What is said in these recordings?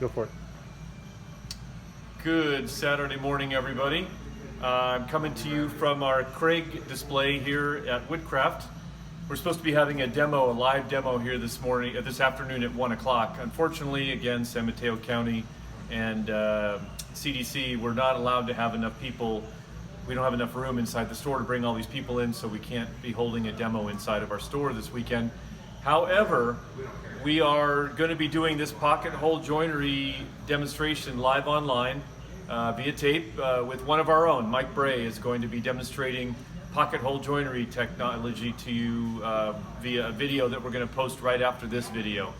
Go for it. Good Saturday morning, everybody. I'm coming to you from our Kreg display here at Woodcraft. We're supposed to be having a live demo here this afternoon at 1 o'clock. Unfortunately, again, San Mateo County and CDC, we're not allowed to have enough people. We don't have enough room inside the store to bring all these people in, so we can't be holding a demo inside of our store this weekend. However, we are going to be doing this pocket hole joinery demonstration live online via tape with one of our own. Mike Bray is going to be demonstrating pocket hole joinery technology to you via a video that we're going to post right after this video.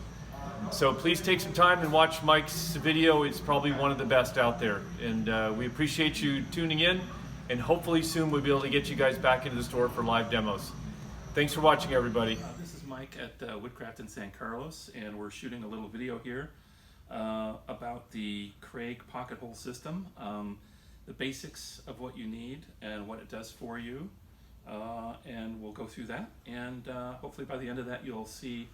So please take some time and watch Mike's video. It's probably one of the best out there. And we appreciate you tuning in, and hopefully soon we'll be able to get you guys back into the store for live demos. Thanks for watching, everybody. This is Mike at Woodcraft San Carlos, and we're shooting a little video here about the Kreg pocket hole system, the basics of what you need and what it does for you, and we'll go through that, and hopefully by the end of that you'll see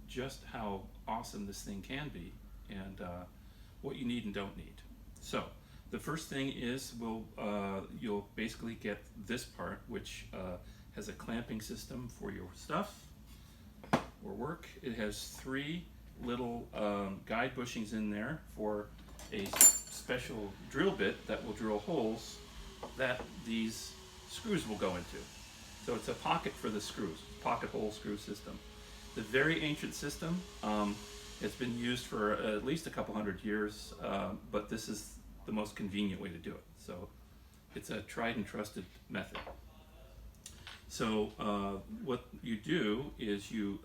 just how awesome this thing can be and what you need and don't need. So the first thing is you'll basically get this part, which has a clamping system for your stuff or work. It has three little guide bushings in there for a special drill bit that will drill holes that these screws will go into. So it's a pocket for the screws, pocket hole screw system. The very ancient system. It's been used for at least a couple hundred years, but this is the most convenient way to do it. So it's a tried and trusted method. So what you do is you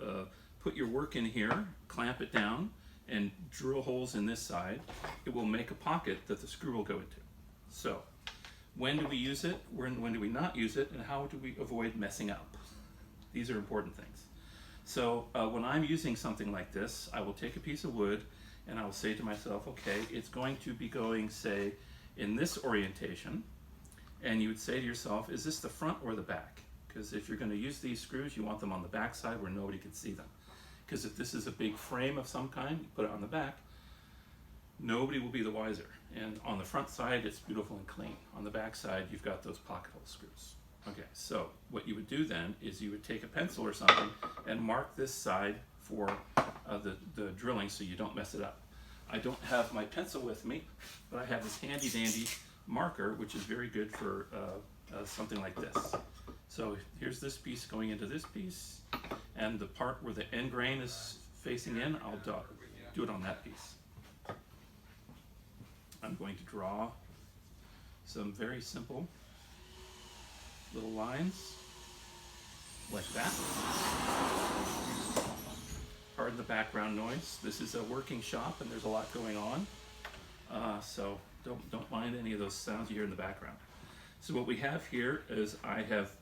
put your work in here, clamp it down, and drill holes in this side. It will make a pocket that the screw will go into. So when do we use it? When do we not use it? And how do we avoid messing up? These are important things. So when I'm using something like this, I will take a piece of wood and I will say to myself, okay, it's going to be going, say, in this orientation. And you would say to yourself, is this the front or the back? Because if you're going to use these screws, you want them on the back side where nobody can see them. Because if this is a big frame of some kind, you put it on the back, nobody will be the wiser. And on the front side, it's beautiful and clean. On the back side, you've got those pocket hole screws. Okay, so what you would do then is you would take a pencil or something and mark this side for the drilling so you don't mess it up. I don't have my pencil with me, but I have this handy dandy marker, which is very good for something like this. So here's this piece going into this piece, and the part where the end grain is facing in, I'll do it on that piece. I'm going to draw some very simple little lines like that. Pardon the background noise. This is a working shop and there's a lot going on, so don't mind any of those sounds you hear in the background. So what we have here is I have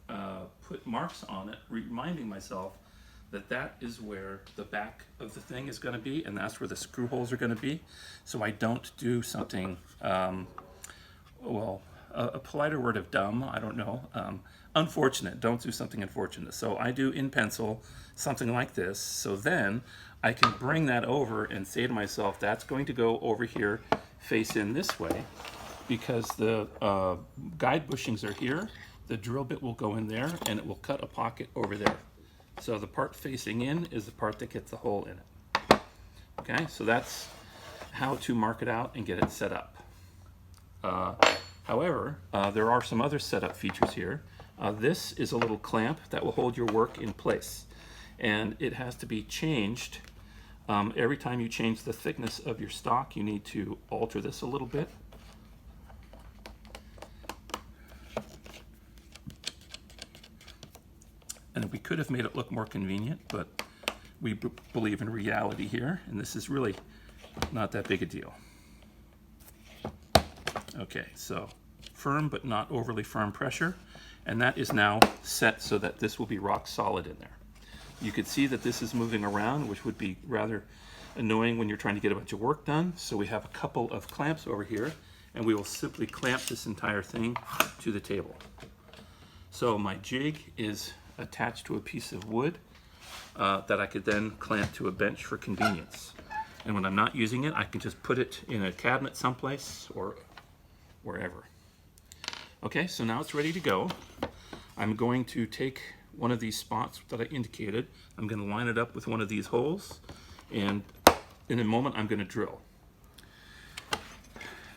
put marks on it, reminding myself that that is where the back of the thing is going to be, and that's where the screw holes are going to be. So I don't do something, well, a politer word of dumb, I don't know, unfortunate. Don't do something unfortunate. So I do in pencil something like this. So then I can bring that over and say to myself, that's going to go over here, face in this way, because the guide bushings are here. The drill bit will go in there and it will cut a pocket over there. So the part facing in is the part that gets the hole in it. Okay, so that's how to mark it out and get it set up. However, there are some other setup features here. This is a little clamp that will hold your work in place, and it has to be changed. Every time you change the thickness of your stock, you need to alter this a little bit. And we could have made it look more convenient, but we believe in reality here, and this is really not that big a deal. Okay, so firm but not overly firm pressure, and that is now set so that this will be rock solid in there. You could see that this is moving around, which would be rather annoying when you're trying to get a bunch of work done. So we have a couple of clamps over here, and we will simply clamp this entire thing to the table. So my jig is attached to a piece of wood that I could then clamp to a bench for convenience. And when I'm not using it, I can just put it in a cabinet someplace or wherever. Okay, so now it's ready to go. I'm going to take one of these spots that I indicated. I'm going to line it up with one of these holes, and in a moment I'm going to drill.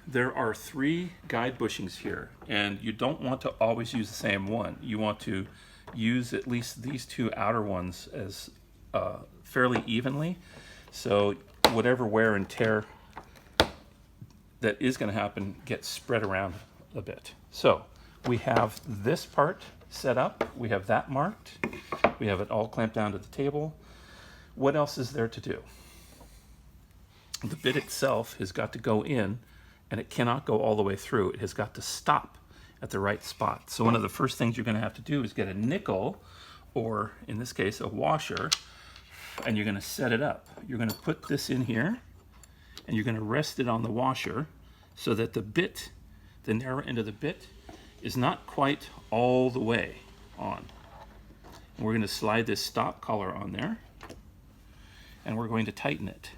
There are 3 guide bushings here, and you don't want to always use the same one. You want to use at least these 2 outer ones as fairly evenly, so whatever wear and tear that is going to happen gets spread around a bit. So we have this part set up, we have that marked, we have it all clamped down to the table. What else is there to do? The bit itself has got to go in, and it cannot go all the way through. It has got to stop at the right spot. So one of the first things you're going to have to do is get a nickel, or in this case a washer, and you're going to set it up. You're going to put this in here, and you're going to rest it on the washer so that the bit, the narrow end of the bit, is not quite all the way on. And we're going to slide this stop collar on there, and we're going to tighten it.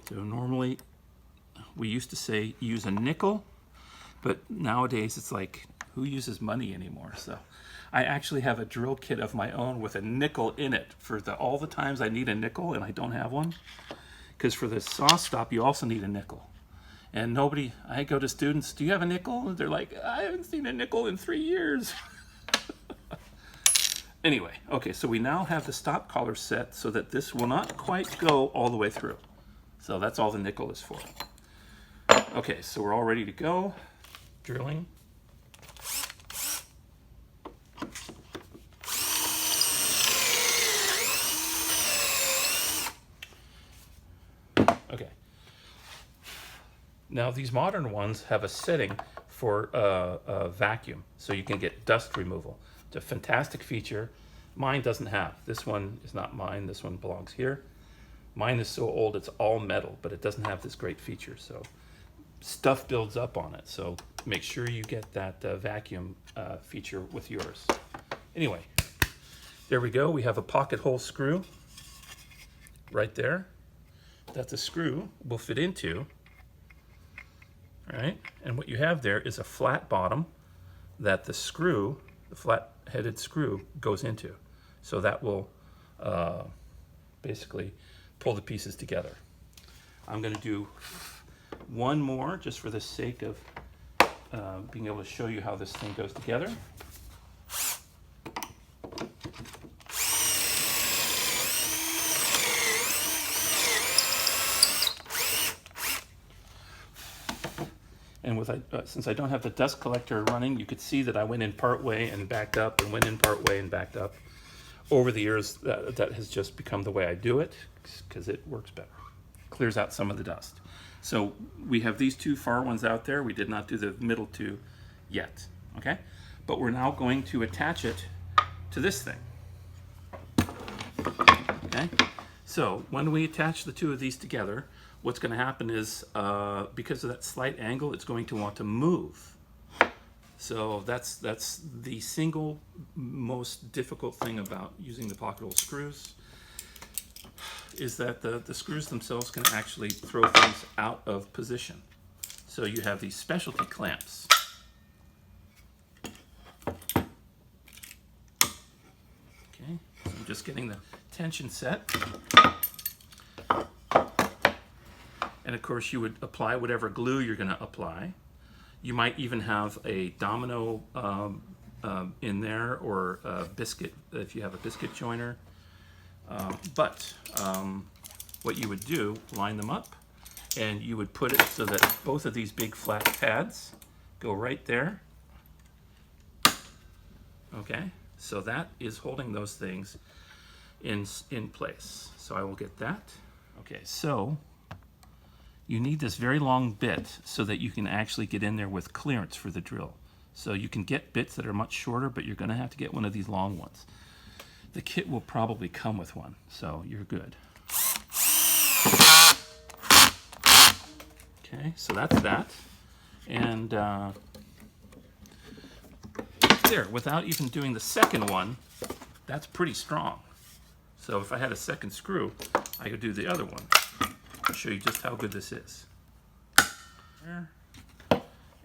So normally we used to say use a nickel, but nowadays it's like, who uses money anymore? So I actually have a drill kit of my own with a nickel in it for all the times I need a nickel and I don't have one. Because for the saw stop you also need a nickel. And I go to students, do you have a nickel? And they're like, I haven't seen a nickel in 3 years. Anyway, okay, so we now have the stop collar set so that this will not quite go all the way through. So that's all the nickel is for. Okay, so we're all ready to go. Drilling. Okay. Now these modern ones have a setting for a vacuum, so you can get dust removal. It's a fantastic feature. Mine doesn't have. This one is not mine. This one belongs here. Mine is so old it's all metal, but it doesn't have this great feature, so stuff builds up on it. So make sure you get that vacuum feature with yours. Anyway, there we go. We have a pocket hole screw right there that the screw will fit into. All right, and what you have there is a flat bottom that the screw, the flat-headed screw, goes into. So that will basically pull the pieces together. I'm going to do one more just for the sake of being able to show you how this thing goes together. And since I don't have the dust collector running, you could see that I went in part way and backed up, and went in part way and backed up. Over the years, that has just become the way I do it, because it works better. Clears out some of the dust. So we have these 2 far ones out there. We did not do the middle 2 yet, okay? But we're now going to attach it to this thing, okay? So when we attach the 2 of these together, what's going to happen is, because of that slight angle, it's going to want to move. So that's the single most difficult thing about using the pocket hole screws, is that the screws themselves can actually throw things out of position. So you have these specialty clamps. Okay, so I'm just getting the tension set. And of course you would apply whatever glue you're going to apply. You might even have a domino in there, or a biscuit if you have a biscuit joiner. But what you would do, line them up, and you would put it so that both of these big flat pads go right there. Okay, so that is holding those things in place. So I will get that. Okay, so you need this very long bit so that you can actually get in there with clearance for the drill. So you can get bits that are much shorter, but you're going to have to get one of these long ones. The kit will probably come with one, so you're good. Okay, so that's that. And there, without even doing the second one, that's pretty strong. So if I had a second screw, I could do the other one. I'll show you just how good this is. There.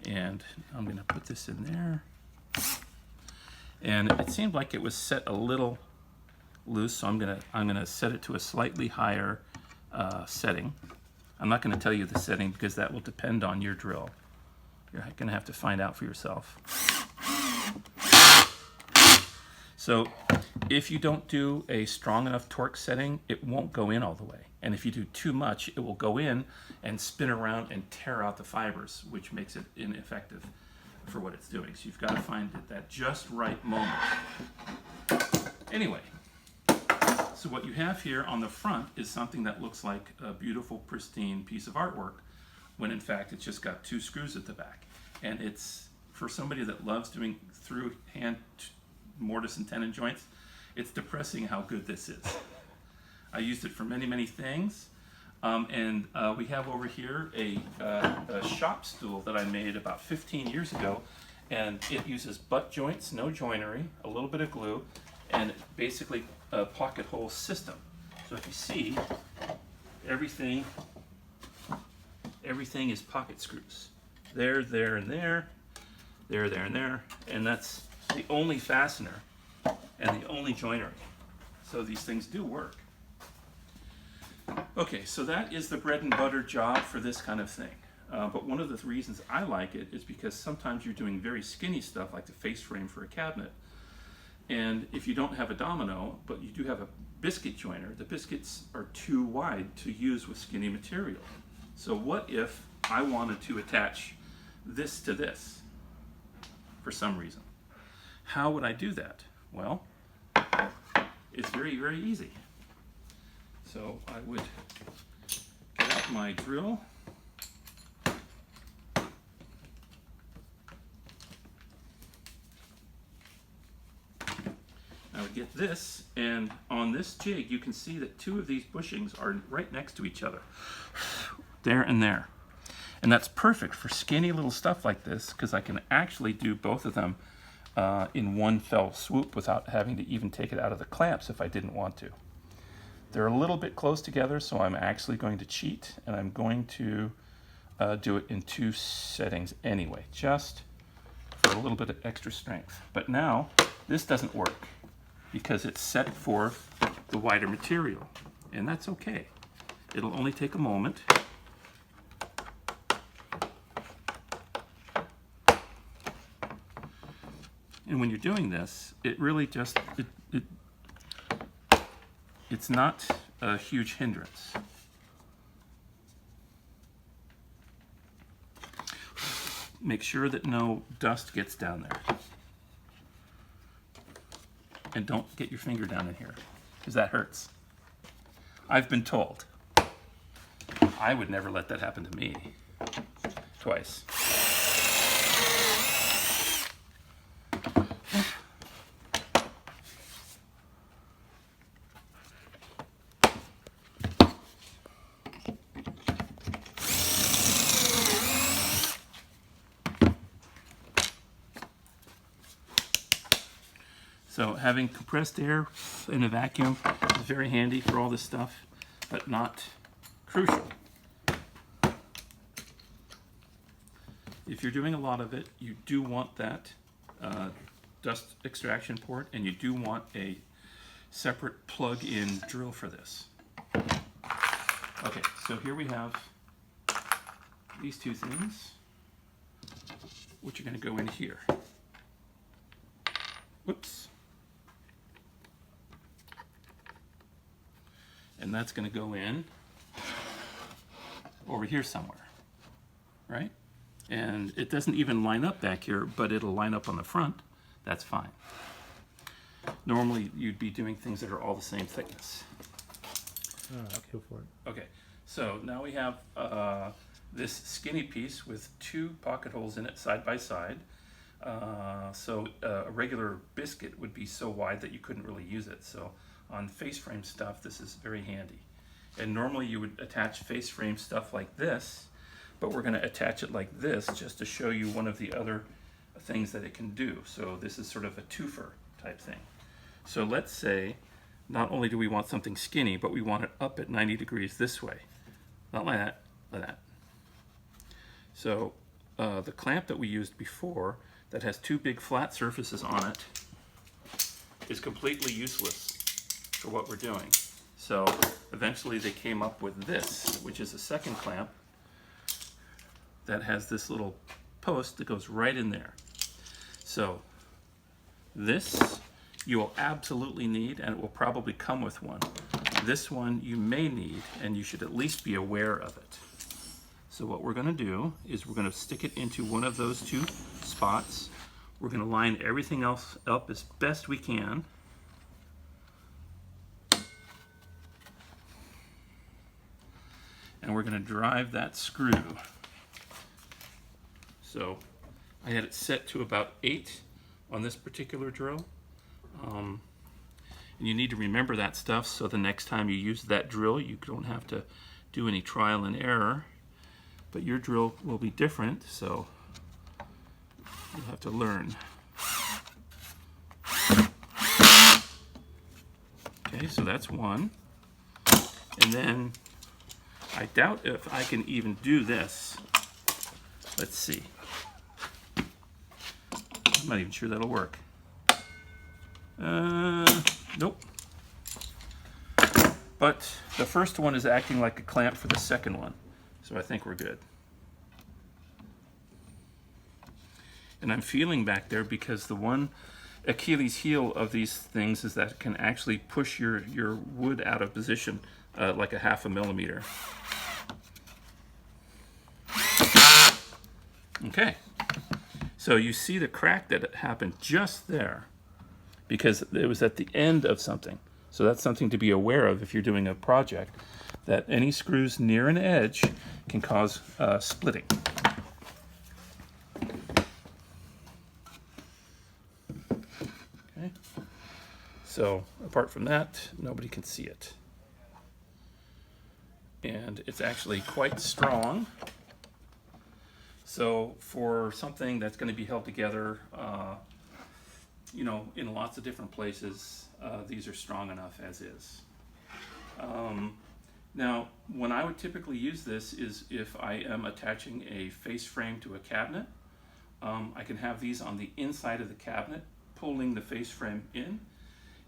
And I'm going to put this in there. And it seemed like it was set a little loose, so I'm gonna set it to a slightly higher setting. I'm not going to tell you the setting because that will depend on your drill. You're going to have to find out for yourself. So if you don't do a strong enough torque setting, it won't go in all the way. And if you do too much, it will go in and spin around and tear out the fibers, which makes it ineffective for what it's doing. So you've got to find that just right moment. Anyway, so what you have here on the front is something that looks like a beautiful, pristine piece of artwork, when in fact it's just got 2 screws at the back. And it's, for somebody that loves doing through hand mortise and tenon joints, it's depressing how good this is. I used it for many, many things. We have over here a shop stool that I made about 15 years ago, and it uses butt joints, no joinery, a little bit of glue, and basically a pocket hole system. So if you see, everything is pocket screws. There, there, and there, there, there, and there, and that's the only fastener and the only joinery. So these things do work. Okay, so that is the bread and butter job for this kind of thing. But one of the reasons I like it is because sometimes you're doing very skinny stuff like the face frame for a cabinet. And if you don't have a domino, but you do have a biscuit joiner, the biscuits are too wide to use with skinny material. So what if I wanted to attach this to this for some reason? How would I do that? Well, it's very, very easy. So I would get out my drill. I would get this, and on this jig you can see that 2 of these bushings are right next to each other. There and there. And that's perfect for skinny little stuff like this, because I can actually do both of them in one fell swoop without having to even take it out of the clamps if I didn't want to. They're a little bit close together, so I'm actually going to cheat, and I'm going to do it in 2 settings anyway, just for a little bit of extra strength. But now, this doesn't work because it's set for the wider material, and that's okay. It'll only take a moment. And when you're doing this, it really just, it's not a huge hindrance. Make sure that no dust gets down there. And don't get your finger down in here, because that hurts. I've been told. I would never let that happen to me. Twice. So having compressed air in a vacuum is very handy for all this stuff, but not crucial. If you're doing a lot of it, you do want that dust extraction port, and you do want a separate plug-in drill for this. Okay, so here we have these 2 things, which are going to go in here. Whoops. And that's going to go in over here somewhere, right? And it doesn't even line up back here, but it'll line up on the front. That's fine. Normally, you'd be doing things that are all the same thickness. Go for it. Okay, so now we have this skinny piece with 2 pocket holes in it side by side. So a regular biscuit would be so wide that you couldn't really use it. So on face frame stuff, this is very handy. And normally you would attach face frame stuff like this, but we're going to attach it like this just to show you one of the other things that it can do. So this is sort of a twofer type thing. So let's say not only do we want something skinny, but we want it up at 90 degrees this way. Not like that, like that. So the clamp that we used before that has two big flat surfaces on it is completely useless for what we're doing. So eventually they came up with this, which is a second clamp that has this little post that goes right in there. So this you will absolutely need, and it will probably come with one. This one you may need, and you should at least be aware of it. So what we're going to do is we're going to stick it into one of those two spots. We're going to line everything else up as best we can. And we're going to drive that screw. So I had it set to about 8 on this particular drill. And you need to remember that stuff so the next time you use that drill you don't have to do any trial and error. But your drill will be different, so you'll have to learn. Okay, so that's one. And then I doubt if I can even do this. Let's see. I'm not even sure that'll work. Nope. But the first one is acting like a clamp for the second one. So I think we're good. And I'm feeling back there because the one Achilles heel of these things is that it can actually push your wood out of position like a 0.5 millimeter. Okay. So you see the crack that happened just there because it was at the end of something. So that's something to be aware of if you're doing a project, that any screws near an edge can cause splitting. Okay. So apart from that, nobody can see it. And it's actually quite strong. So for something that's going to be held together, you know, in lots of different places, these are strong enough as is. Now, when I would typically use this is if I am attaching a face frame to a cabinet. I can have these on the inside of the cabinet, pulling the face frame in,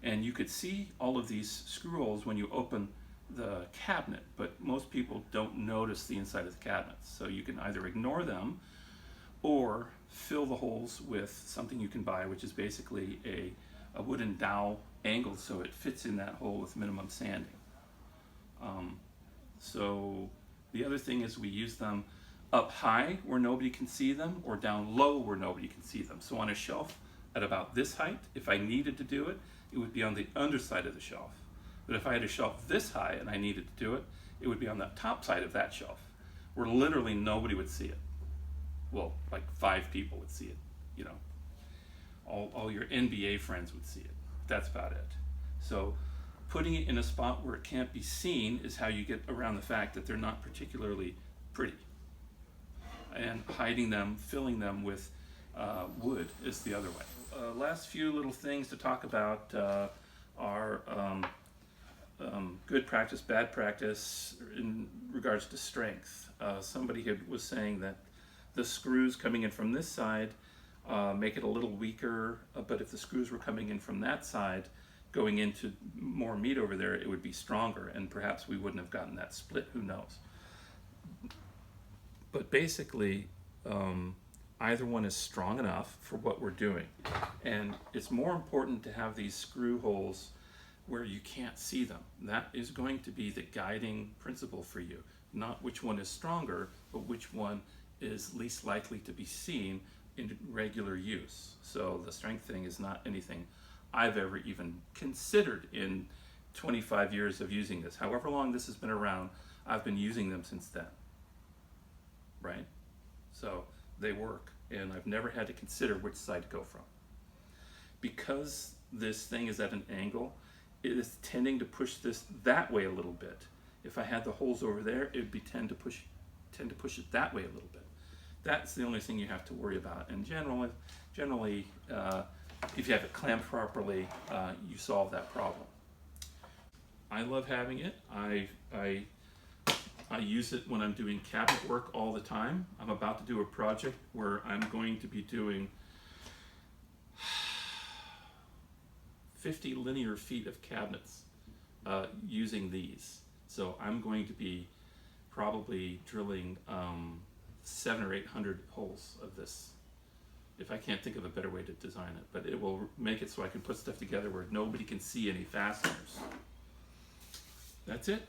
and you could see all of these screw holes when you open the cabinet, but most people don't notice the inside of the cabinet. So you can either ignore them or fill the holes with something you can buy, which is basically a wooden dowel angled so it fits in that hole with minimum sanding. So the other thing is we use them up high where nobody can see them or down low where nobody can see them. So on a shelf at about this height, if I needed to do it, it would be on the underside of the shelf. But if I had a shelf this high and I needed to do it, it would be on the top side of that shelf where literally nobody would see it. Well, like 5 people would see it, you know. All your NBA friends would see it. That's about it. So putting it in a spot where it can't be seen is how you get around the fact that they're not particularly pretty. And hiding them, filling them with wood is the other way. Last few little things to talk about are good practice, bad practice in regards to strength. Somebody was saying that the screws coming in from this side make it a little weaker, but if the screws were coming in from that side, going into more meat over there, it would be stronger, and perhaps we wouldn't have gotten that split, who knows. But basically, either one is strong enough for what we're doing. And it's more important to have these screw holes where you can't see them. That is going to be the guiding principle for you. Not which one is stronger, but which one is least likely to be seen in regular use. So the strength thing is not anything I've ever even considered in 25 years of using this. However long this has been around, I've been using them since then. Right? So they work, and I've never had to consider which side to go from. Because this thing is at an angle, it is tending to push this that way a little bit. If I had the holes over there, it would tend to push it that way a little bit. That's the only thing you have to worry about. And generally, if you have it clamped properly, you solve that problem. I love having it. I use it when I'm doing cabinet work all the time. I'm about to do a project where I'm going to be doing 50 linear feet of cabinets using these. So I'm going to be probably drilling 700 or 800 holes of this, if I can't think of a better way to design it. But it will make it so I can put stuff together where nobody can see any fasteners. That's it.